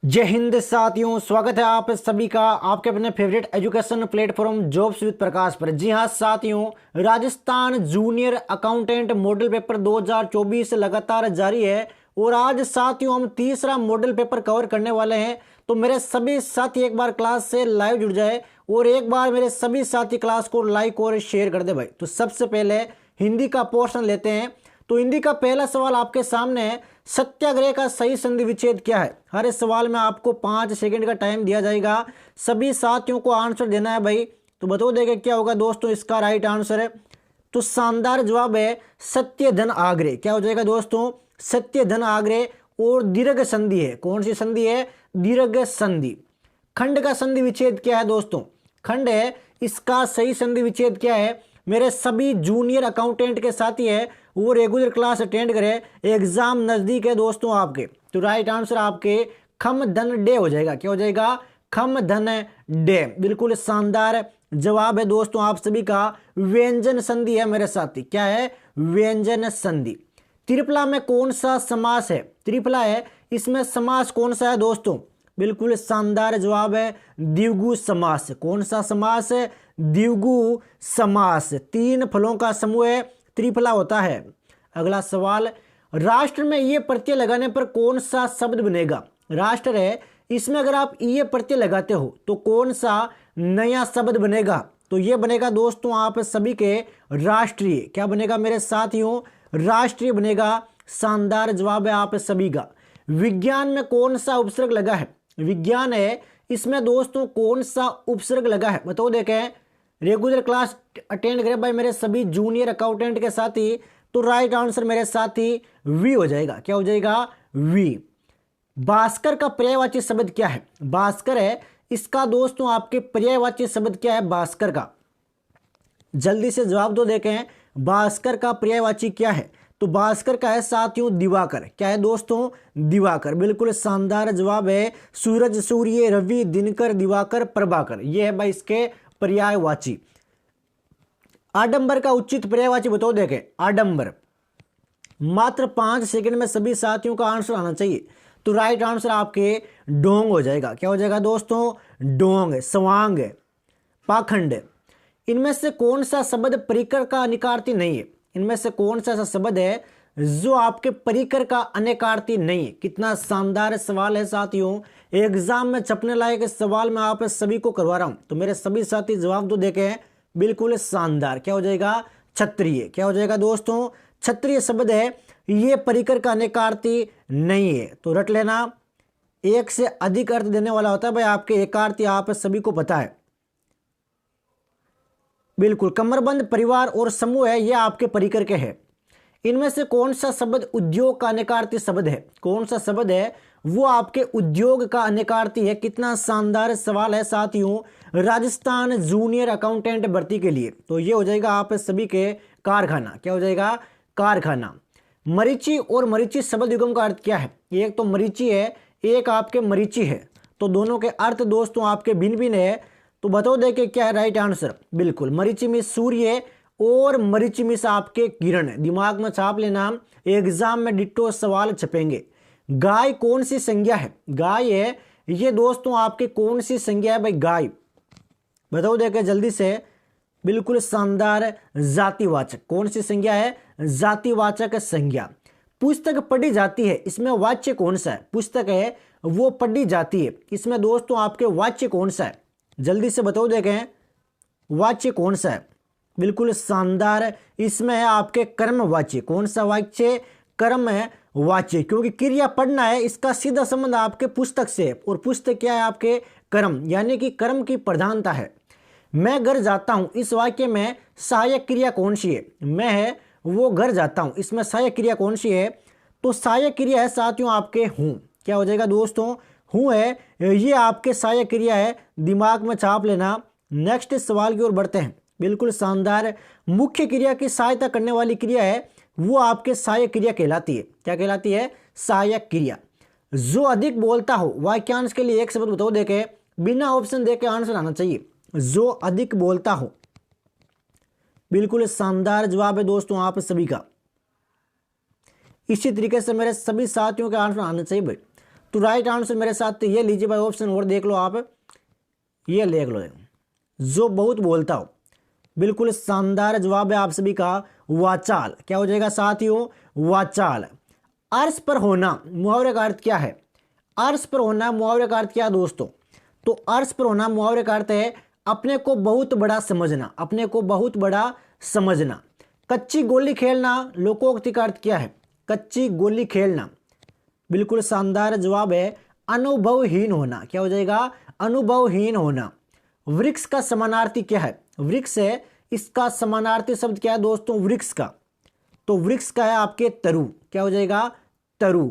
जय हिंद साथियों, स्वागत है आप सभी का आपके अपने favourite education platform jobs with Prakash पर। जी हां साथियों, Rajasthan junior accountant model paper 2024 लगातार जारी है और आज साथियों हम तीसरा मॉडल पेपर कवर करने वाले हैं। तो मेरे सभी साथी एक बार क्लास से लाइव जुड़ जाए और एक बार मेरे सभी साथी क्लास को लाइक और शेयर कर दे भाई। तो सबसे पहले हिंदी का पोर्शन लेते हैं। तो हिंदी का पहला सवाल आपके सामने है, सत्याग्रह का सही संधि विच्छेद क्या है। हर इस सवाल में आपको 5 सेकंड का टाइम दिया जाएगा, सभी साथियों को आंसर देना है भाई। तो बताओ देगा क्या होगा दोस्तों, इसका राइट आंसर है तो शानदार जवाब है सत्य धन आग्रह। क्या हो जाएगा दोस्तों, सत्य धन आग्रह। और दीर्घ संधि है, कौन सी संधि है, दीर्घ संधि। खंड का संधि विच्छेद क्या है दोस्तों, खंड है, इसका सही संधि विच्छेद क्या है। मेरे सभी जूनियर अकाउंटेंट के साथी है वो रेगुलर क्लास अटेंड करें, एग्जाम नजदीक है दोस्तों आपके। तो राइट आंसर आपके खम धन डे हो जाएगा। क्या हो जाएगा, खम धन डे। बिल्कुल शानदार जवाब है दोस्तों आप सभी का। व्यंजन संधि है मेरे साथी, क्या है, व्यंजन संधि। त्रिफला में कौन सा समास है, त्रिफला है, इसमें समास कौन सा है दोस्तों, बिल्कुल शानदार जवाब है द्विगु समास। कौन सा समास है, द्विगु समास। 3 फलों का समूह है, त्रिफला होता है। अगला सवाल, राष्ट्र में ये प्रत्यय लगाने पर कौन सा शब्द बनेगा। राष्ट्र है, इसमें अगर आप ये प्रत्यय लगाते हो तो कौन सा नया शब्द बनेगा। तो ये बनेगा दोस्तों आप सभी के राष्ट्रीय। क्या बनेगा मेरे साथियों, राष्ट्रीय बनेगा। शानदार जवाब है आप सभी का। विज्ञान में कौन सा उपसर्ग लगा है, विज्ञान है, इसमें दोस्तों कौन सा उपसर्ग लगा है बताओ। देखें रेगुलर क्लास अटेंड करें भाई मेरे सभी जूनियर अकाउंटेंट के साथी। तो राइट आंसर मेरे साथी वी हो जाएगा। क्या हो जाएगा, वी। भास्कर का पर्यायवाची शब्द क्या है, भास्कर है, इसका दोस्तों आपके पर्यायवाची शब्द क्या है भास्कर का, जल्दी से जवाब दो। देखें भास्कर का पर्यायवाची क्या है, तो भास्कर का है साथियों दिवाकर। क्या है दोस्तों, दिवाकर। बिल्कुल शानदार जवाब है सूरज, सूर्य, रवि, दिनकर, दिवाकर, प्रभाकर। ये है भाई इसके पर्यायवाची। आडंबर का उचित पर्यायवाची बताओ। देखें आडंबर, मात्र 5 सेकंड में सभी साथियों का आंसर आना चाहिए। तो राइट आंसर आपके डोंग हो जाएगा। क्या हो जाएगा दोस्तों, डोंग, स्वांग, पाखंड। इनमें से कौन सा शब्द परिकर का अनिकार्थी नहीं है, इनमें से कौन सा ऐसा शब्द है जो आपके परिकर का अनेकार्थी नहीं है। कितना शानदार सवाल है साथियों, एग्जाम में छपने लायक सवाल मैं आप सभी को करवा रहा हूं। तो मेरे सभी साथी जवाब तो देखे हैं, बिल्कुल शानदार। क्या हो जाएगा, क्षत्रिय। क्या हो जाएगा दोस्तों, क्षत्रिय शब्द है, ये परिकर का अनेकार्थी नहीं है। तो रट लेना, एक से अधिक अर्थ देने वाला होता है भाई आपके एकार्थी, आप सभी को पता है। बिल्कुल, कमरबंद, परिवार और समूह है, ये आपके परिकर के हैं। इनमें से कौन सा शब्द उद्योग का अनेकार्थी शब्द है, कौन सा शब्द है वो आपके उद्योग का अनेकार्थी है। कितना शानदार सवाल है साथियों राजस्थान जूनियर अकाउंटेंट भर्ती के लिए। तो ये हो जाएगा आप सभी के कारखाना। क्या हो जाएगा, कारखाना। मरीचि और मरीचि शब्द युगम का अर्थ क्या है, एक तो मरीचि है, एक आपके मरीचि है, तो दोनों के अर्थ दोस्तों आपके भिन्न भिन्न है। तो बताओ देखे क्या है राइट आंसर, बिल्कुल मरीचि में सूर्य और मरीचि में आपके किरण है। दिमाग में छाप लेना, एग्जाम में डिट्टो सवाल छपेंगे। गाय कौन सी संज्ञा है, गाय है, ये दोस्तों आपके कौन सी संज्ञा है भाई, गाय बताओ देखे जल्दी से। बिल्कुल शानदार, जातिवाचक। कौन सी संज्ञा है, जातिवाचक संज्ञा। पुस्तक पढ़ी जाती है, इसमें वाच्य कौन सा है, पुस्तक है वो पढ़ी जाती है, इसमें दोस्तों आपके वाच्य कौन सा है, जल्दी से बताओ देखें वाच्य कौन सा है। बिल्कुल शानदार, इसमें है आपके कर्म वाच्य। कौन सा वाच्य, कर्म है वाच्य, क्योंकि क्रिया पढ़ना है, इसका सीधा संबंध आपके पुस्तक से, और पुस्तक क्या है आपके कर्म, यानी कि कर्म की प्रधानता है। मैं घर जाता हूं, इस वाक्य में सहायक क्रिया कौन सी है, मैं है वो घर जाता हूं, इसमें सहायक क्रिया कौन सी है, तो सहायक क्रिया है साथियों आपके हूं। क्या हो जाएगा दोस्तों, हूं है, ये आपके सहायक क्रिया है, दिमाग में छाप लेना। नेक्स्ट सवाल की ओर बढ़ते हैं। बिल्कुल शानदार, मुख्य क्रिया की सहायता करने वाली क्रिया है वो आपके सहायक क्रिया कहलाती है। क्या कहलाती है, सहायक क्रिया। जो अधिक बोलता हो, वाक्यांश के लिए एक शब्द बताओ देखे, बिना ऑप्शन देके आंसर आना चाहिए। जो अधिक बोलता हो, बिल्कुल शानदार जवाब है दोस्तों आप सभी का। इसी तरीके से मेरे सभी साथियों के आंसर आने चाहिए भाई। तो राइट आंसर मेरे साथ ये लीजिए भाई ऑप्शन और देख लो आप, ये देख लो, जो बहुत बोलता हो। बिल्कुल शानदार जवाब है आप सभी का, वाचाल। क्या हो जाएगा साथियों, वाचाल। अर्श पर होना मुहावरे का अर्थ क्या है? अर्श पर होना मुहावरे का अर्थ क्या है दोस्तों? तो अर्श पर होना मुहावरे का अर्थ है अपने को बहुत बड़ा समझना, अपने को बहुत बड़ा समझना। कच्ची गोली खेलना लोकोक्ति का अर्थ क्या है? कच्ची गोली खेलना, बिल्कुल शानदार जवाब है अनुभवहीन होना। क्या हो जाएगा, अनुभवहीन होना। वृक्ष का समानार्थी क्या है? वृक्ष है, इसका समानार्थी शब्द क्या है दोस्तों वृक्ष का? तो वृक्ष का है आपके तरु। क्या हो जाएगा, तरु।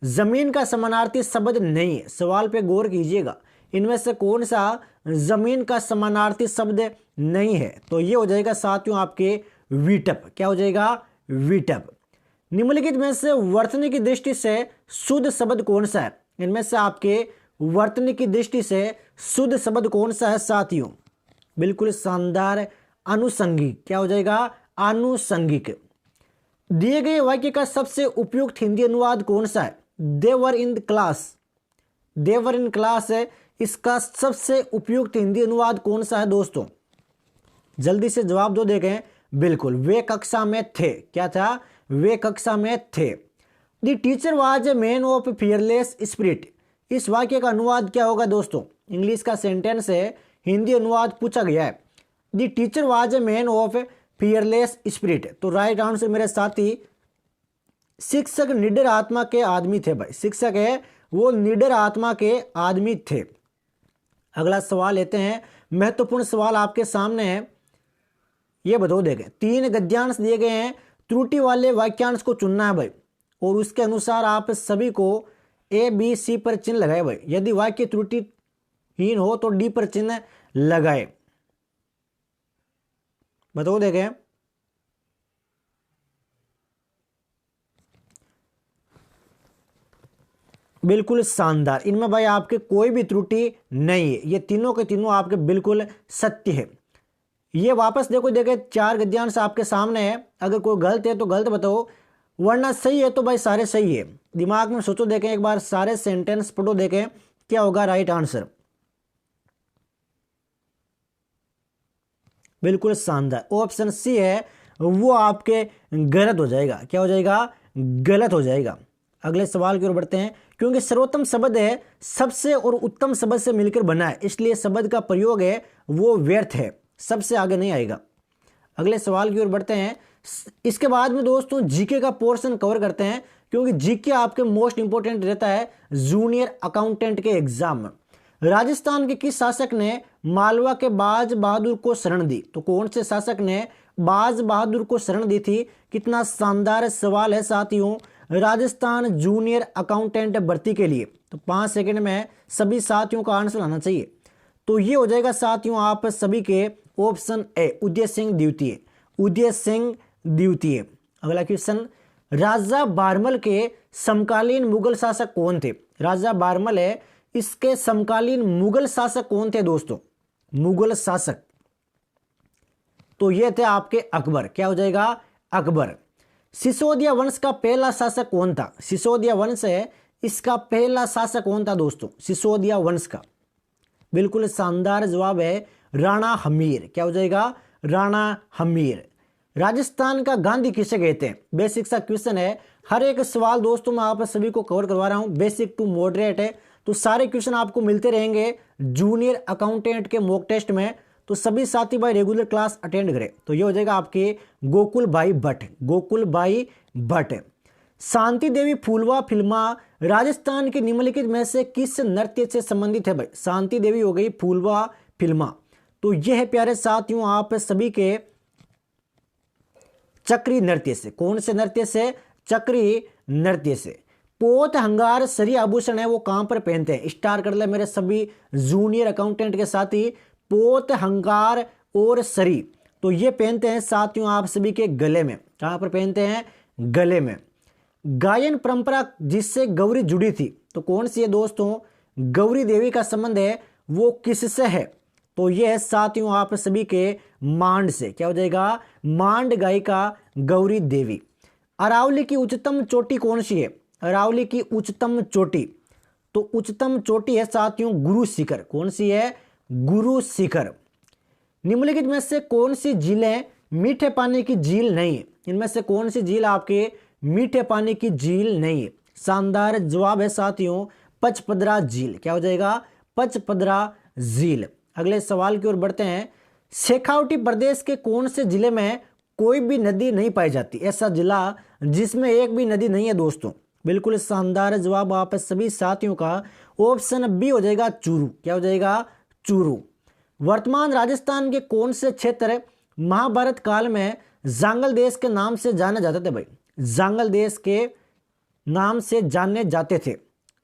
जमीन का समानार्थी शब्द नहीं है, सवाल पे गौर कीजिएगा, इनमें से कौन सा जमीन का समानार्थी शब्द नहीं है? तो ये हो जाएगा साथियों आपके विटप। क्या हो जाएगा, विटप। निम्नलिखित में से वर्तनी की दृष्टि से शुद्ध शब्द कौन सा है? इनमें से आपके वर्तनी की दृष्टि से शुद्ध शब्द कौन सा है साथियों? बिल्कुल शानदार, अनुसंगिक। क्या हो जाएगा, आनुषंगिक। दिए गए वाक्य का सबसे उपयुक्त हिंदी अनुवाद कौन सा है? देवर in class. They were in class है, इसका सबसे उपयुक्त हिंदी अनुवाद कौन सा है दोस्तों? जल्दी से जवाब दो, देखें। बिल्कुल, वे कक्षा में थे। क्या था, वे कक्षा में थे। The teacher was a man of fearless spirit. इस वाक्य का अनुवाद क्या होगा दोस्तों? इंग्लिश का सेंटेंस है, हिंदी अनुवाद पूछा गया है। The teacher was a man of fearless spirit. तो राइट आंसर मेरे साथी, शिक्षक निडर आत्मा के आदमी थे। भाई शिक्षक है वो निडर आत्मा के आदमी थे। अगला सवाल लेते हैं, महत्वपूर्ण सवाल आपके सामने है, ये बताओ। देखें, 3 गद्यांश दिए गए हैं, त्रुटि वाले वाक्यांश को चुनना है भाई, और उसके अनुसार आप सभी को ए बी सी पर चिन्ह लगाए भाई। यदि वाक्य त्रुटिहीन हो तो डी पर चिन्ह लगाए। बताओ, देखें। बिल्कुल शानदार, इनमें भाई आपके कोई भी त्रुटि नहीं है, ये तीनों के तीनों आपके बिल्कुल सत्य है। ये वापस देखो, देखे 4 गद्यांश आपके सामने है, अगर कोई गलत है तो गलत बताओ, वरना सही है तो भाई सारे सही है। दिमाग में सोचो, देखें एक बार, सारे सेंटेंस पढ़ो, देखें क्या होगा राइट आंसर। बिल्कुल शानदार, ऑप्शन सी है वो आपके गलत हो जाएगा। क्या हो जाएगा, गलत हो जाएगा। अगले सवाल की ओर बढ़ते हैं। क्योंकि सर्वोत्तम शब्द है सबसे और उत्तम शब्द से मिलकर बना है, इसलिए शब्द का प्रयोग है वो व्यर्थ है, सबसे आगे नहीं आएगा। अगले सवाल की ओर बढ़ते हैं। इसके बाद में दोस्तों जीके का पोर्शन कवर करते हैं, क्योंकि जीके आपके मोस्ट इंपोर्टेंट रहता है जूनियर अकाउंटेंट के एग्जाम में। राजस्थान के किस शासक ने मालवा के बाज बहादुर को शरण दी? तो कौन से शासक ने बाज बहादुर को शरण दी थी? कितना शानदार सवाल है साथियों, राजस्थान जूनियर अकाउंटेंट भर्ती के लिए। तो 5 सेकंड में सभी साथियों का आंसर आना चाहिए। तो ये हो जाएगा साथियों आप सभी के ऑप्शन ए, उदय सिंह द्वितीय। उदय सिंह द्वितीय। अगला क्वेश्चन, राजा बारमल के समकालीन मुगल शासक कौन थे? राजा बारमल है, इसके समकालीन मुगल शासक कौन थे दोस्तों? मुगल शासक, तो ये थे आपके अकबर। क्या हो जाएगा, अकबर। सिसोदिया वंश का पहला शासक कौन था? सिसोदिया वंश है, इसका पहला शासक कौन था दोस्तों? सिसोदिया वंश का। बिल्कुल शानदार जवाब है राणा हमीर। क्या हो जाएगा, राणा हमीर। राजस्थान का गांधी किसे कहते हैं? बेसिक सा क्वेश्चन है, हर एक सवाल दोस्तों मैं आप सभी को कवर करवा रहा हूं, बेसिक टू मॉडरेट है, तो सारे क्वेश्चन आपको मिलते रहेंगे जूनियर अकाउंटेंट के मॉक टेस्ट में। तो सभी साथी भाई रेगुलर क्लास अटेंड करें। तो ये हो जाएगा आपके गोकुल भाई भट्ट। गोकुल भाई भट्ट। शांति देवी फूलवा फिल्मा राजस्थान के निम्नलिखित में से किस नृत्य से संबंधित है भाई? शांति देवी हो गई फूलवा फिल्मा। तो यह है प्यारे साथियों आप सभी के चक्री नृत्य से। कौन से नृत्य से? चक्री नृत्य से। पोत हंगार सरी आभूषण है वो कहां पर पहनते हैं? स्टार कर ले मेरे सभी जूनियर अकाउंटेंट के साथी, पोत हंगार और सरी, तो ये पहनते हैं साथियों आप सभी के गले में। कहां पर पहनते हैं? गले में। गायन परंपरा जिससे गौरी जुड़ी थी, तो कौन सी है दोस्तों? गौरी देवी का संबंध है वो किससे है? तो यह है साथियों आप सभी के मांड से। क्या हो जाएगा? मांड गायिका गौरी देवी। अरावली की उच्चतम चोटी कौन सी है? अरावली की उच्चतम चोटी, तो उच्चतम चोटी है साथियों गुरु शिखर। कौन सी है? गुरु शिखर। निम्नलिखित में से कौन सी झीलें मीठे पानी की झील नहीं है? इनमें से कौन सी झील आपके मीठे पानी की झील नहीं है? शानदार जवाब है साथियों पचपदरा झील। क्या हो जाएगा? पचपदरा झील। अगले सवाल की ओर बढ़ते हैं। शेखावटी प्रदेश के कौन से जिले में कोई भी नदी नहीं पाई जाती? ऐसा जिला जिसमें एक भी नदी नहीं है दोस्तों। बिल्कुल शानदार जवाब आप सभी साथियों का ऑप्शन बी हो जाएगा चूरू। क्या हो जाएगा? चूरू। वर्तमान राजस्थान के कौन से क्षेत्र महाभारत काल में जांगल देश के नाम से जाने जाते थे? भाई जांगल देश के नाम से जाने जाते थे।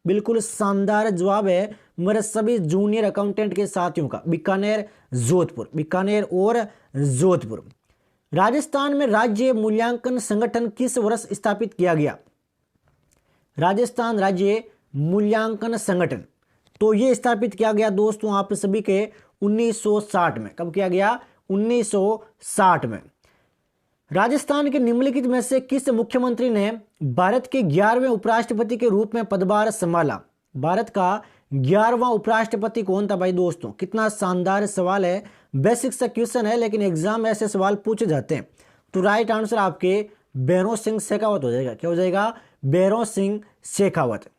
बिल्कुल शानदार जवाब है मेरे सभी जूनियर अकाउंटेंट के साथियों का बीकानेर, जोधपुर। बीकानेर और जोधपुर। राजस्थान में राज्य मूल्यांकन संगठन किस वर्ष स्थापित किया गया? राजस्थान राज्य मूल्यांकन संगठन तो ये स्थापित किया गया दोस्तों आप सभी के 1960 में। कब किया गया? 1960 में। राजस्थान के निम्नलिखित में से किस मुख्यमंत्री ने भारत के 11वें उपराष्ट्रपति के रूप में पदभार संभाला? भारत का 11वां उपराष्ट्रपति कौन था भाई दोस्तों? कितना शानदार सवाल है। बेसिक सा क्वेश्चन है लेकिन एग्जाम में ऐसे सवाल पूछे जाते हैं। तो राइट आंसर आपके भैरों सिंह शेखावत हो जाएगा। क्या हो जाएगा? भैरों सिंह शेखावत।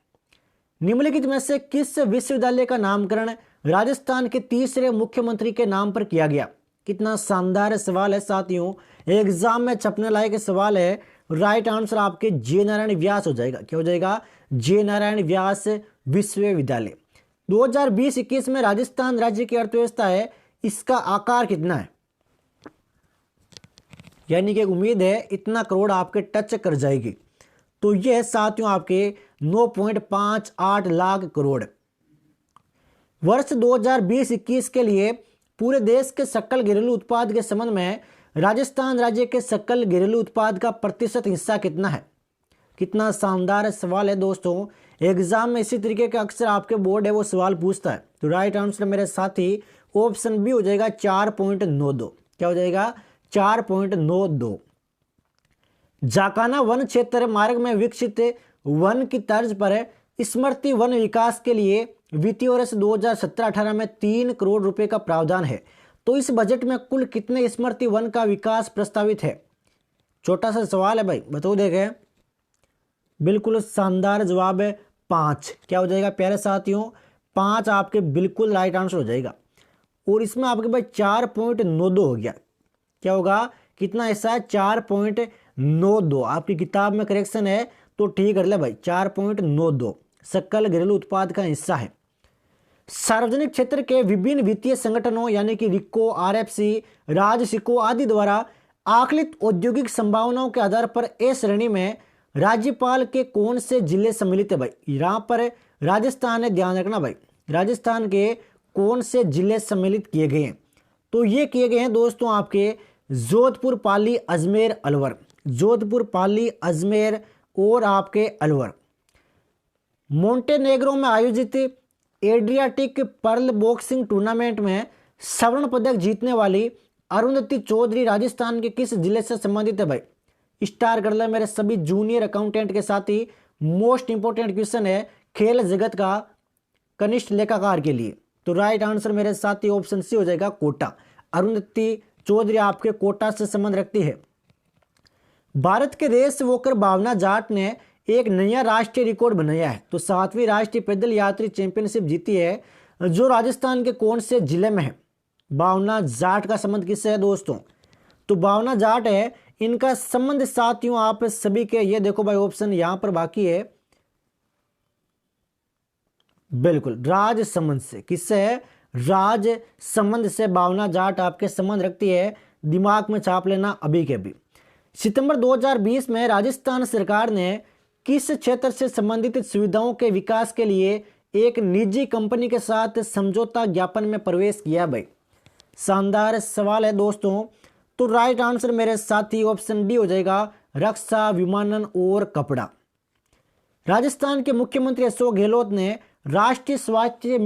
निम्नलिखित में से किस विश्वविद्यालय का नामकरण राजस्थान के तीसरे मुख्यमंत्री के नाम पर किया गया? कितना शानदार सवाल है साथियों, एग्जाम में छपने लायक सवाल है। राइट आंसर आपके जे नारायण व्यास हो जाएगा। क्या हो जाएगा? जे नारायण व्यास विश्वविद्यालय। 2020-21 में राजस्थान राज्य की अर्थव्यवस्था है, इसका आकार कितना है? यानी कि उम्मीद है इतना करोड़ आपके टच कर जाएगी। तो यह साथियों आपके 9.58 लाख करोड़। वर्ष 2020-21 के लिए पूरे देश के सकल घरेलू उत्पाद के संबंध में राजस्थान राज्य के सकल घरेलू उत्पाद का प्रतिशत हिस्सा कितना है? कितना शानदार सवाल है दोस्तों। एग्जाम में इसी तरीके का अक्सर आपके बोर्ड है वो सवाल पूछता है। तो राइट आंसर मेरे साथी ऑप्शन बी हो जाएगा 4.92। क्या हो जाएगा? 4.92। जाकाना वन क्षेत्र मार्ग में विकसित वन की तर्ज पर स्मृति वन विकास के लिए वित्तीय वर्ष 2017-18 में 3 करोड़ रुपए का प्रावधान है। तो इस बजट में कुल कितने स्मृति वन का विकास प्रस्तावित है? छोटा सा सवाल है भाई, बताओ देखें। बिल्कुल शानदार जवाब है 5। क्या हो जाएगा प्यारे साथियों? 5 आपके बिल्कुल राइट आंसर हो जाएगा। और इसमें आपके पास 4.92 हो गया। क्या होगा? कितना हिस्सा है? 4.92। आपकी किताब में करेक्शन है तो ठीक कर ले भाई। 4.92 सकल घरेलू उत्पाद का हिस्सा है। सार्वजनिक क्षेत्र के विभिन्न वित्तीय संगठनों यानी कि रिको, आरएफसी, राजसिको आदि द्वारा आकलित औद्योगिक संभावनाओं के आधार पर ए श्रेणी में राज्यपाल के कौन से जिले सम्मिलित है भाई? यहां पर राजस्थान है, ध्यान रखना भाई। राजस्थान के कौन से जिले सम्मिलित किए गए हैं? तो ये किए गए हैं दोस्तों आपके जोधपुर, पाली, अजमेर, अलवर। जोधपुर, पाली, अजमेर और आपके अलवर। मोंटेनेग्रो में आयोजित एड्रियाटिक पर्ल बॉक्सिंग टूर्नामेंट में स्वर्ण पदक जीतने वाली अरुंधति चौधरी राजस्थान के किस जिले से संबंधित है भाई? स्टार कर ले मेरे सभी जूनियर अकाउंटेंट के साथ ही मोस्ट इंपोर्टेंट क्वेश्चन है खेल जगत का कनिष्ठ लेखाकार के लिए। तो राइट आंसर मेरे साथ ही ऑप्शन सी हो जाएगा कोटा। अरुंधति चौधरी आपके कोटा से संबंध रखती है। भारत के रेस वॉकर भावना जाट ने एक नया राष्ट्रीय रिकॉर्ड बनाया है। तो 7वीं राष्ट्रीय पैदल यात्री चैंपियनशिप जीती है, जो राजस्थान के कौन से जिले में है? भावना जाट का संबंध किससे है दोस्तों? तो भावना जाट है, इनका संबंध साथियों आप सभी के ये देखो भाई ऑप्शन यहां पर बाकी है। बिल्कुल राज संबंध से। किससे है? राज संबंध से भावना जाट आपके संबंध रखती है। दिमाग में छाप लेना अभी के अभी। सितंबर 2020 में राजस्थान सरकार ने किस क्षेत्र से संबंधित सुविधाओं के विकास के लिए एक निजी कंपनी के साथ समझौता ज्ञापन में प्रवेश किया भाई? शानदार सवाल है दोस्तों। तो राइट आंसर मेरे साथी ऑप्शन डी हो जाएगा, रक्षा, विमानन और कपड़ा। राजस्थान के मुख्यमंत्री अशोक गहलोत ने राष्ट्रीय स्वास्थ्य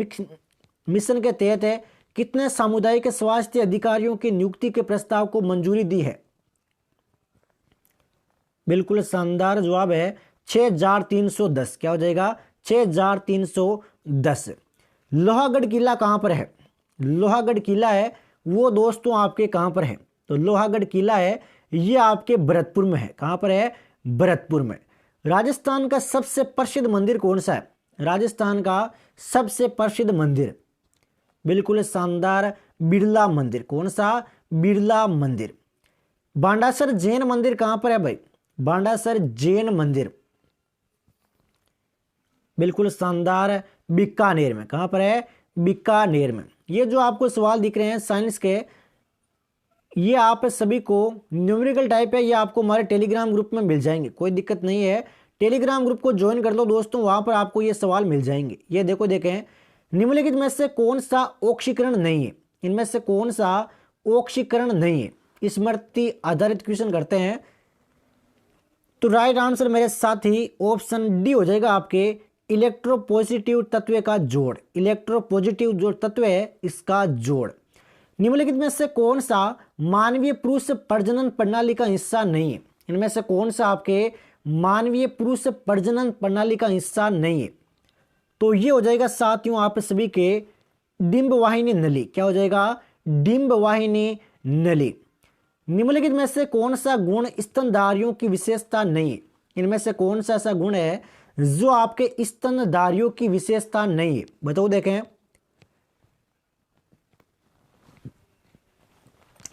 मिशन के तहत कितने सामुदायिक स्वास्थ्य अधिकारियों की नियुक्ति के प्रस्ताव को मंजूरी दी है? बिल्कुल शानदार जवाब है 6310। क्या हो जाएगा? 6310। लोहागढ़ किला कहाँ पर है? लोहागढ़ किला है वो दोस्तों आपके कहाँ पर है? तो लोहागढ़ किला है ये आपके भरतपुर में है। कहाँ पर है? भरतपुर में। राजस्थान का सबसे प्रसिद्ध मंदिर कौन सा है? राजस्थान का सबसे प्रसिद्ध मंदिर, बिल्कुल शानदार, बिरला मंदिर। कौन सा? बिरला मंदिर। बांडासर जैन मंदिर कहाँ पर है भाई? बांडासर जैन मंदिर, बिल्कुल शानदार, बीकानेर में। कहाँ पर है? बीकानेर में। ये जो आपको सवाल दिख रहे हैं साइंस के, ये आप सभी को न्यूमेरिकल टाइप है, ये आपको हमारे टेलीग्राम ग्रुप में मिल जाएंगे, कोई दिक्कत नहीं है। टेलीग्राम ग्रुप को ज्वाइन कर लो दोस्तों, वहां पर आपको ये सवाल मिल जाएंगे। ये देखो, देखें, निम्नलिखित में से कौन सा ऑक्सीकरण नहीं है? इनमें से कौन सा ऑक्सीकरण नहीं है? स्मृति आधारित क्वेश्चन करते हैं। तो राइट आंसर मेरे साथ ही ऑप्शन डी हो जाएगा आपके, इलेक्ट्रोपॉजिटिव तत्व का जोड़। इलेक्ट्रोपॉजिटिव जो तत्व है इसका जोड़। निम्नलिखित में से कौन सा मानवीय पुरुष प्रजनन प्रणाली का हिस्सा नहीं है? इनमें से कौन सा आपके मानवीय पुरुष प्रजनन प्रणाली का हिस्सा नहीं है? तो ये हो जाएगा साथियों आप सभी के डिंब वाहिनी नली। क्या हो जाएगा? डिंब वाहिनी नली। निम्नलिखित में से कौन सा गुण स्तनधारियों की विशेषता नहीं है? इनमें से कौन सा ऐसा गुण है जो आपके स्तनधारियों की विशेषता नहीं है? बताओ, देखें।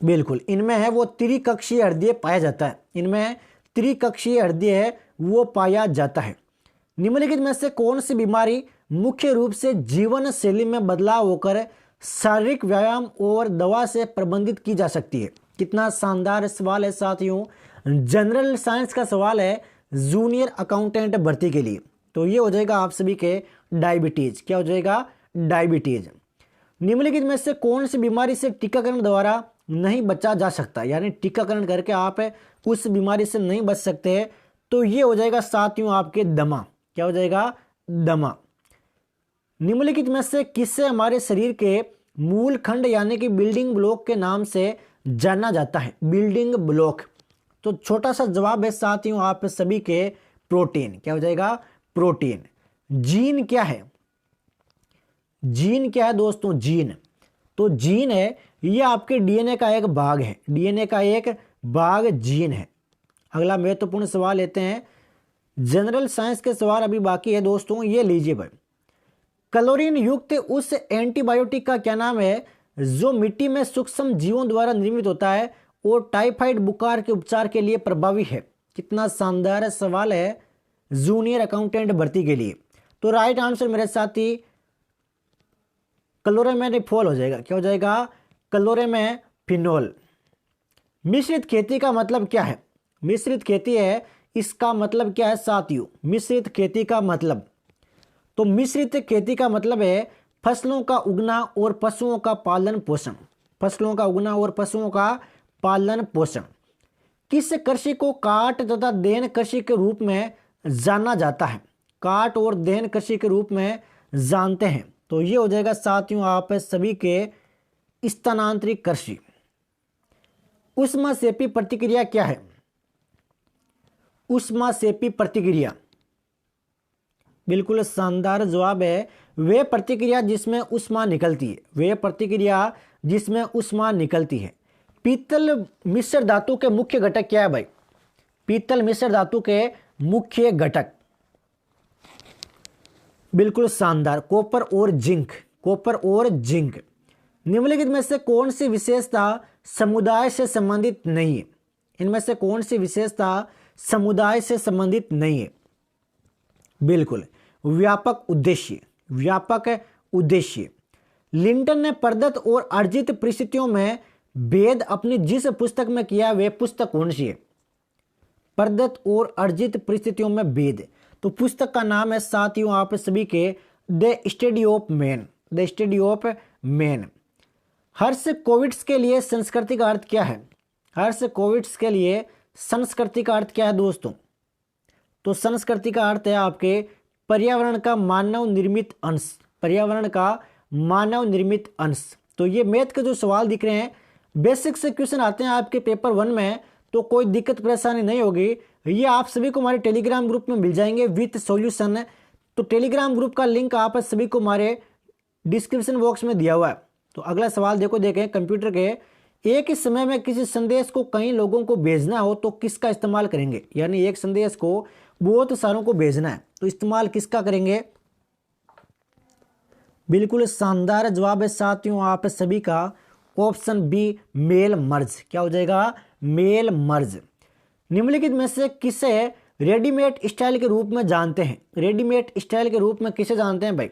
बिल्कुल, इनमें है वो त्रिकक्षीय हृदय पाया जाता है। इनमें त्रिकक्षीय हृदय है वो पाया जाता है। निम्नलिखित में से कौन सी बीमारी मुख्य रूप से जीवन शैली में बदलाव होकर शारीरिक व्यायाम और दवा से प्रबंधित की जा सकती है? कितना शानदार सवाल है साथियों, जनरल साइंस का सवाल है जूनियर अकाउंटेंट भर्ती के लिए। तो ये हो जाएगा आप सभी के डायबिटीज। क्या हो जाएगा? डायबिटीज। निम्नलिखित में से कौन सी बीमारी से टीकाकरण द्वारा नहीं बचा जा सकता? यानी टीकाकरण करके आप उस बीमारी से नहीं बच सकते। तो ये हो जाएगा साथियों आपके दमा। क्या हो जाएगा? दमा। निम्नलिखित में से किससे हमारे शरीर के मूल खंड यानी कि बिल्डिंग ब्लॉक के नाम से जाना जाता है? Building block. तो छोटा सा जवाब है साथियों आप सभी के, प्रोटीन। क्या हो जाएगा? प्रोटीन। जीन क्या है? जीन क्या है दोस्तों? जीन, तो जीन है ये आपके डीएनए का एक भाग है। डीएनए का एक भाग जीन है। अगला महत्वपूर्ण सवाल लेते हैं, जनरल साइंस के सवाल अभी बाकी है दोस्तों, ये लीजिए भाई। क्लोरीन युक्त उस एंटीबायोटिक का क्या नाम है जो मिट्टी में सूक्ष्म जीवों द्वारा निर्मित होता है और टाइफाइड बुखार के उपचार के लिए प्रभावी है? कितना शानदार सवाल है जूनियर अकाउंटेंट भर्ती के लिए। तो राइट आंसर मेरे साथ ही क्लोरामेनिफॉल हो जाएगा। क्या हो जाएगा? क्लोरामेफिनॉल। मिश्रित खेती का मतलब क्या है? मिश्रित खेती है, इसका मतलब क्या है साथियों? मिश्रित खेती का मतलब, तो मिश्रित खेती का मतलब है फसलों का उगना और पशुओं का पालन पोषण। फसलों का उगना और पशुओं का पालन पोषण। किस कृषि को काट तथा देन कृषि के रूप में जाना जाता है? काट और देन कृषि के रूप में जानते हैं। तो ये हो जाएगा साथियों आप सभी के स्थानांतरित कृषि। ऊष्माक्षेपी प्रतिक्रिया क्या है? ऊष्माक्षेपी प्रतिक्रिया, बिल्कुल शानदार जवाब है, वे प्रतिक्रिया जिसमें ऊष्मा निकलती है। वे प्रतिक्रिया जिसमें ऊष्मा निकलती है। पीतल मिश्र धातु के मुख्य घटक क्या है भाई? पीतल मिश्र धातु के मुख्य घटक, बिल्कुल शानदार, कॉपर और जिंक। कॉपर और जिंक। निम्नलिखित में से कौन सी विशेषता समुदाय से संबंधित नहीं है? इनमें से कौन सी विशेषता समुदाय से संबंधित नहीं है? बिल्कुल, व्यापक उद्देश्य। व्यापक उद्देश्य। लिंटन ने प्रदत्त और अर्जित परिस्थितियों में भेद अपनी जिस पुस्तक में किया वे पुस्तक कौन सी है? प्रदत्त और अर्जित परिस्थितियों में भेद, तो पुस्तक का नाम है साथियों आप सभी के the study of man. The study of man. Harsh Covids के लिए संस्कृति का अर्थ क्या है? हर्ष कोविड्स के लिए संस्कृति का अर्थ क्या है दोस्तों? तो संस्कृति का अर्थ है आपके पर्यावरण का मानव निर्मित अंश। पर्यावरण का मानव निर्मित अंश। तो ये मैथ के जो सवाल दिख रहे हैं, बेसिक से क्वेश्चन आते हैं आपके पेपर 1 में, तो कोई दिक्कत परेशानी नहीं होगी। ये आप सभी को हमारे टेलीग्राम ग्रुप में मिल जाएंगे विथ सॉल्यूशन तो टेलीग्राम ग्रुप का लिंक आप सभी को हमारे डिस्क्रिप्शन बॉक्स में दिया हुआ है। तो अगला सवाल देखें कंप्यूटर के एक ही समय में किसी संदेश को कई लोगों को भेजना हो तो किसका इस्तेमाल करेंगे। यानी एक संदेश को बहुत सारों को भेजना है तो इस्तेमाल किसका करेंगे। बिल्कुल शानदार जवाब है साथियों आप सभी का ऑप्शन बी मेल मर्ज। क्या हो जाएगा, मेल मर्ज। निम्नलिखित में से किसे रेडीमेड स्टाइल के रूप में जानते हैं। रेडीमेड स्टाइल के रूप में किसे जानते हैं भाई,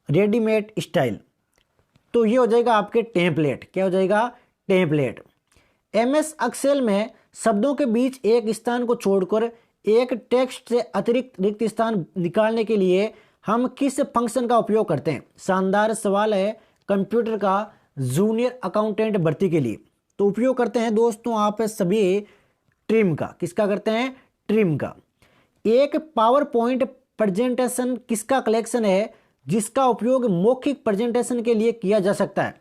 रेडीमेड स्टाइल। तो ये हो जाएगा आपके टेम्पलेट। क्या हो जाएगा, टेम्पलेट। एमएस एक्सेल में शब्दों के बीच एक स्थान को छोड़कर एक टेक्स्ट से अतिरिक्त रिक्त स्थान निकालने के लिए हम किस फंक्शन का उपयोग करते हैं। शानदार सवाल है कंप्यूटर का जूनियर अकाउंटेंट भर्ती के लिए। तो उपयोग करते हैं दोस्तों आप सभी ट्रिम का। किसका करते हैं, ट्रिम का। एक पावर पॉइंट प्रेजेंटेशन किसका कलेक्शन है जिसका उपयोग मौखिक प्रेजेंटेशन के लिए किया जा सकता है।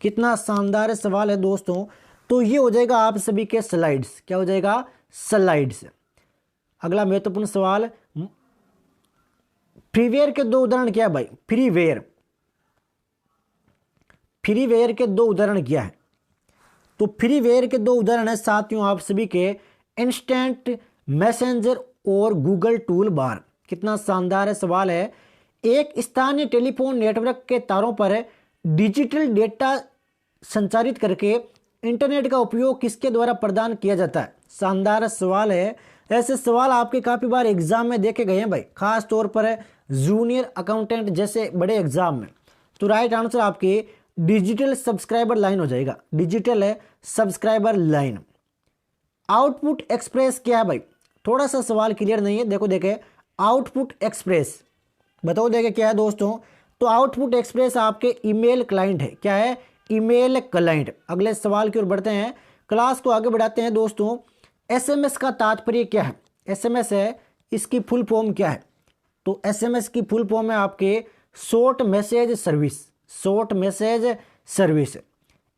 कितना शानदार सवाल है दोस्तों। तो ये हो जाएगा आप सभी के स्लाइड्स। क्या हो जाएगा, स्लाइड्स। अगला महत्वपूर्ण सवाल, फ्रीवेयर के दो उदाहरण क्या है भाई। फ्रीवेयर के दो उदाहरण क्या है। तो फ्रीवेयर के दो उदाहरण है साथियों आप सभी के इंस्टेंट मैसेंजर और गूगल टूल बार। कितना शानदार है सवाल है। एक स्थानीय टेलीफोन नेटवर्क के तारों पर डिजिटल डेटा संचारित करके इंटरनेट का उपयोग किसके द्वारा प्रदान किया जाता है। शानदार सवाल है। ऐसे सवाल आपके काफी बार एग्जाम में देखे गए हैं भाई, खास तौर पर जूनियर अकाउंटेंट जैसे बड़े एग्जाम में। तो राइट आंसर आपकी डिजिटल सब्सक्राइबर लाइन हो जाएगा। डिजिटल है सब्सक्राइबर लाइन। आउटपुट एक्सप्रेस क्या है भाई, थोड़ा सा सवाल क्लियर नहीं है। देखे आउटपुट एक्सप्रेस बताओ क्या है दोस्तों। तो आउटपुट एक्सप्रेस आपके ईमेल क्लाइंट है। क्या है, ईमेल क्लाइंट। अगले सवाल की ओर बढ़ते हैं, क्लास को आगे बढ़ाते हैं दोस्तों। एसएमएस का तात्पर्य क्या है। एसएमएस है, इसकी फुल फॉर्म क्या है। तो एसएमएस की फुल फॉर्म है आपके short message service. Short message service.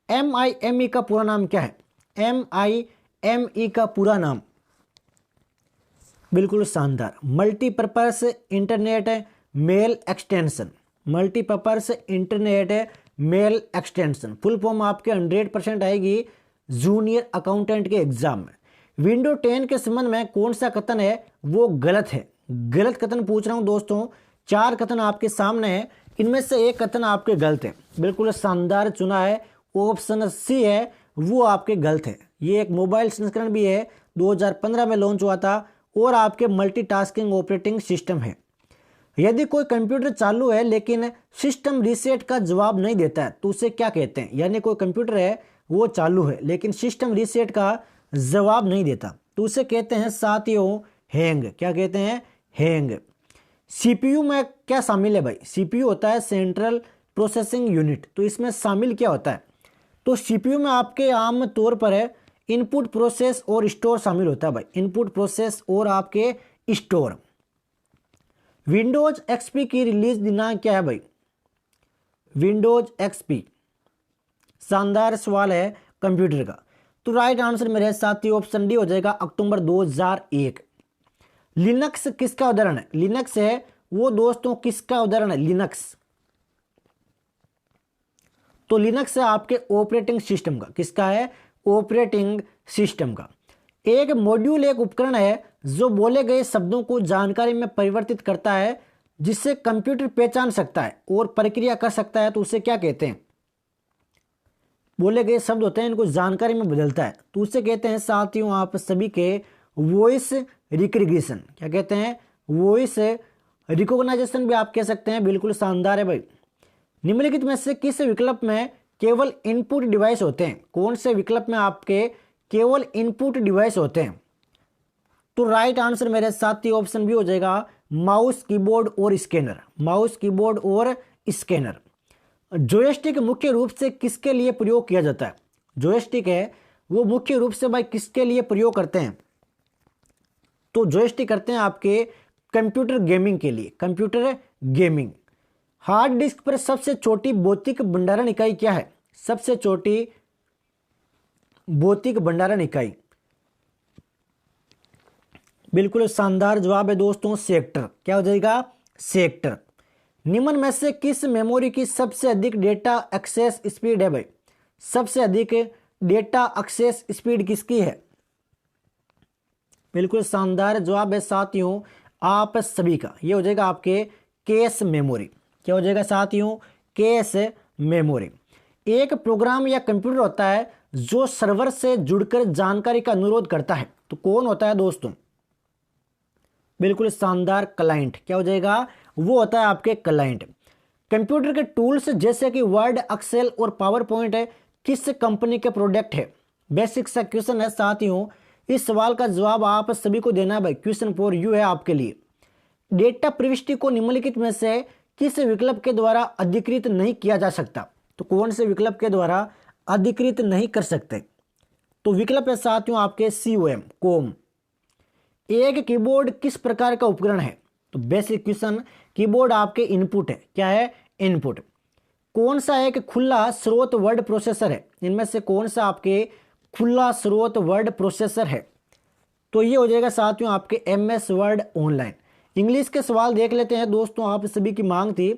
MIME का पूरा नाम क्या है। एमआईएमई का पूरा नाम, बिल्कुल शानदार, multipurpose internet mail extension. Multipurpose internet mail extension full form आपके 100% आएगी जूनियर अकाउंटेंट के एग्जाम में। विंडो 10 के संबंध में कौन सा कथन है वो गलत है। गलत कथन पूछ रहा हूं दोस्तों। 4 कथन आपके सामने है, इनमें से एक कथन आपके गलत है। बिल्कुल शानदार चुना है, ऑप्शन सी है वो आपके गलत है। ये एक मोबाइल संस्करण भी है, 2015 में लॉन्च हुआ था और आपके मल्टीटास्किंग ऑपरेटिंग सिस्टम है। यदि कोई कंप्यूटर चालू है लेकिन सिस्टम रीसेट का जवाब नहीं देता है तो उसे क्या कहते हैं। यानी कोई कंप्यूटर है वो चालू है लेकिन सिस्टम रीसेट का जवाब नहीं देता तो उसे कहते हैं साथियों हैंग। क्या कहते हैं, हैंग। सीपीयू में क्या शामिल है भाई। सीपीयू होता है सेंट्रल प्रोसेसिंग यूनिट। तो इसमें शामिल क्या होता है। तो सीपीयू में आपके आम तौर पर है इनपुट प्रोसेस और स्टोर शामिल होता है भाई। इनपुट प्रोसेस और आपके स्टोर। विंडोज एक्सपी की रिलीज दिनांक क्या है भाई। विंडोज एक्सपी, शानदार सवाल है कंप्यूटर का। तो राइट आंसर मेरे साथी ऑप्शन डी हो जाएगा, अक्टूबर 2001। लिनक्स किसका उदाहरण है। लिनक्स है वो दोस्तों किसका उदाहरण है, लिनक्स। तो लिनक्स है आपके ऑपरेटिंग सिस्टम का। किसका है, ऑपरेटिंग सिस्टम का। एक मॉड्यूल एक उपकरण है जो बोले गए शब्दों को जानकारी में परिवर्तित करता है जिससे कंप्यूटर पहचान सकता है और प्रक्रिया कर सकता है। तो उसे क्या कहते हैं। बोले गए शब्द होते हैं, इनको जानकारी में बदलता है तो उसे कहते हैं साथियों आप सभी के वॉइस रिकग्निशन। क्या कहते हैं, वॉइस रिकॉग्नाइजेशन भी आप कह सकते हैं। बिल्कुल शानदार है भाई। निम्नलिखित में से किस विकल्प में केवल इनपुट डिवाइस होते हैं। कौन से विकल्प में आपके केवल इनपुट डिवाइस होते हैं। तो राइट आंसर मेरे साथी ऑप्शन भी हो जाएगा माउस, कीबोर्ड और स्कैनर। माउस, कीबोर्ड और स्कैनर। जॉयस्टिक मुख्य रूप से किसके लिए प्रयोग किया जाता है। जॉयस्टिक है वो मुख्य रूप से भाई किसके लिए प्रयोग करते हैं। तो जॉयस्टिक करते हैं आपके कंप्यूटर गेमिंग के लिए। Computer gaming. हार्ड डिस्क पर सबसे छोटी भौतिक भंडारण इकाई क्या है। सबसे छोटी भौतिक भंडारण इकाई बिल्कुल शानदार जवाब है दोस्तों, सेक्टर। क्या हो जाएगा? सेक्टर। निम्न में से किस मेमोरी की सबसे अधिक डेटा एक्सेस स्पीड है भाई? सबसे अधिक डेटा एक्सेस स्पीड किसकी है? बिल्कुल शानदार जवाब है साथियों आप सभी का, ये हो जाएगा आपके कैश मेमोरी। क्या हो जाएगा साथियों? Cache memory. एक प्रोग्राम या कंप्यूटर होता है जो सर्वर से जुड़कर जानकारी का अनुरोध करता है, तो कौन होता है दोस्तों? बिल्कुल शानदार, क्लाइंट। क्या हो जाएगा? वो होता है आपके क्लाइंट। कंप्यूटर के टूल्स जैसे कि वर्ड, एक्सेल और पावर पॉइंट है किस कंपनी के प्रोडक्ट है? बेसिक सा क्वेश्चन है साथियों, इस सवाल का जवाब आप सभी को देना है भाई, क्वेश्चन फॉर यू है आपके लिए। डेटा प्रविष्टि को निम्नलिखित में से किस विकल्प के द्वारा अधिकृत नहीं किया जा सकता? तो कौन से विकल्प के द्वारा अधिकृत नहीं कर सकते? तो विकल्प है साथियों आपके COM, कोम। एक कीबोर्ड किस प्रकार का उपकरण है? तो बेसिक क्वेश्चन, कीबोर्ड आपके इनपुट है। क्या है? इनपुट। कौन सा एक खुला स्रोत वर्ड प्रोसेसर है? इनमें से कौन सा आपके खुला स्रोत वर्ड प्रोसेसर है? तो ये हो जाएगा साथियों आपके MS वर्ड ऑनलाइन। इंग्लिश के सवाल देख लेते हैं दोस्तों, आप सभी की मांग थी,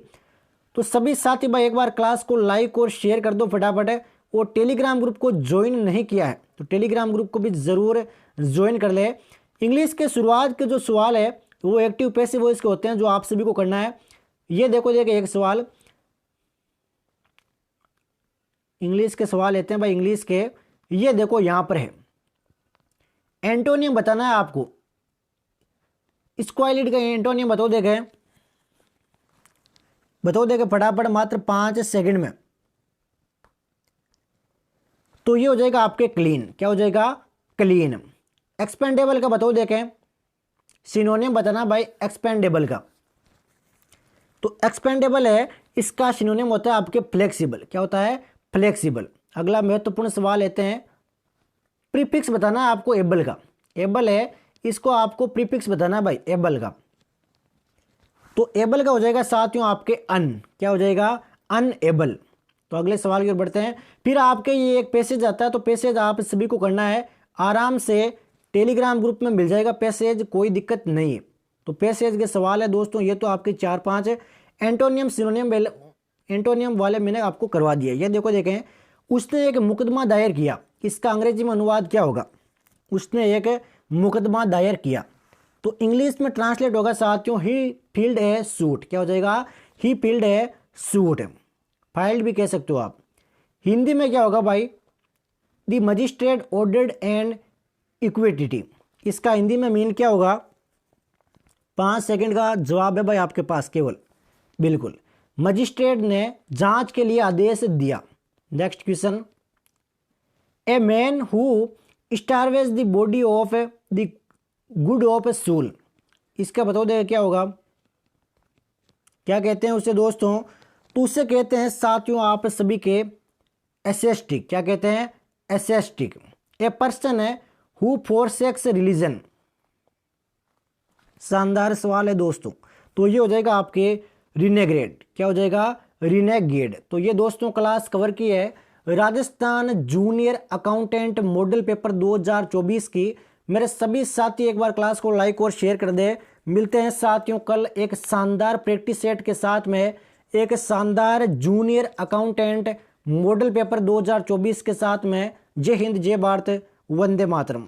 तो सभी साथी भाई एक बार क्लास को लाइक और शेयर कर दो फटाफट। और टेलीग्राम ग्रुप को ज्वाइन नहीं किया है तो टेलीग्राम ग्रुप को भी जरूर ज्वाइन कर ले। इंग्लिश के शुरुआत के जो सवाल है वो एक्टिव पैसिव वॉइस के होते हैं, जो आप सभी को करना है। ये देखो एक सवाल, इंग्लिश के सवाल लेते हैं भाई इंग्लिश के। ये देखो यहां पर है, एंटोनियम बताना है आपको। स्क्वालिड का एंटोनियम बताओ देखे फटाफट, मात्र 5 सेकंड में। तो ये हो जाएगा आपके क्लीन। क्या हो जाएगा? क्लीन। एक्सपेंडेबल का बताओ देखें, सिनोनियम बताना भाई एक्सपेंडेबल का। तो एक्सपेंडेबल है, इसका सिनोनियम होता है आपके फ्लेक्सिबल। क्या होता है? फ्लेक्सिबल। अगला महत्वपूर्ण सवाल लेते हैं, प्रीफिक्स बताना है आपको एबल का। एबल है, इसको आपको प्रीफिक्स बताना है भाई एबल का। तो एबल का हो जाएगा साथियों आपके अन। क्या हो जाएगा? अनएबल। तो अगले सवाल की ओर बढ़ते हैं। फिर आपके ये एक पैसेज आता है, तो पैसेज आप सभी को करना है आराम से, टेलीग्राम ग्रुप में मिल जाएगा पैसेज, कोई दिक्कत नहीं है। तो पैसेज के सवाल है दोस्तों, ये तो आपके 4-5 है। एंटोनियम सिनोनियम एंटोनियम वाले मैंने आपको करवा दिया। ये देखो देखें, उसने एक मुकदमा दायर किया, इसका अंग्रेजी में अनुवाद क्या होगा? उसने एक मुकदमा दायर किया। तो इंग्लिश में ट्रांसलेट होगा साथियों, ही फील्ड ए सूट। क्या हो जाएगा? ही फील्ड ए सूट। फाइल्ड भी कह सकते हो आप। हिंदी में क्या होगा भाई? The magistrate ordered and equity. इसका हिंदी में मीन क्या होगा? 5 सेकंड का जवाब है भाई आपके पास केवल। बिल्कुल, मजिस्ट्रेट ने जांच के लिए आदेश दिया। Next question, a man who starves the body of the good of soul. इसका बताओ देगा क्या होगा? क्या कहते हैं उसे दोस्तों? तो उसे कहते हैं साथियों आप सभी के एसेस्टिक। क्या कहते हैं? एसेस्टिक। ए पर्सन है हु फॉरसेक्स रिलीजन। शानदार सवाल है दोस्तों। तो ये हो जाएगा आपके रिनेग्रेड। क्या हो जाएगा? रिनेगेड। तो ये दोस्तों क्लास कवर की है Rajasthan junior accountant model paper 2024 की। मेरे सभी साथी एक बार क्लास को लाइक और शेयर कर दे। मिलते हैं साथियों कल एक शानदार प्रैक्टिस सेट के साथ में, एक शानदार जूनियर अकाउंटेंट मॉडल पेपर 2024 के साथ में। जय हिंद, जय भारत, वंदे मातरम।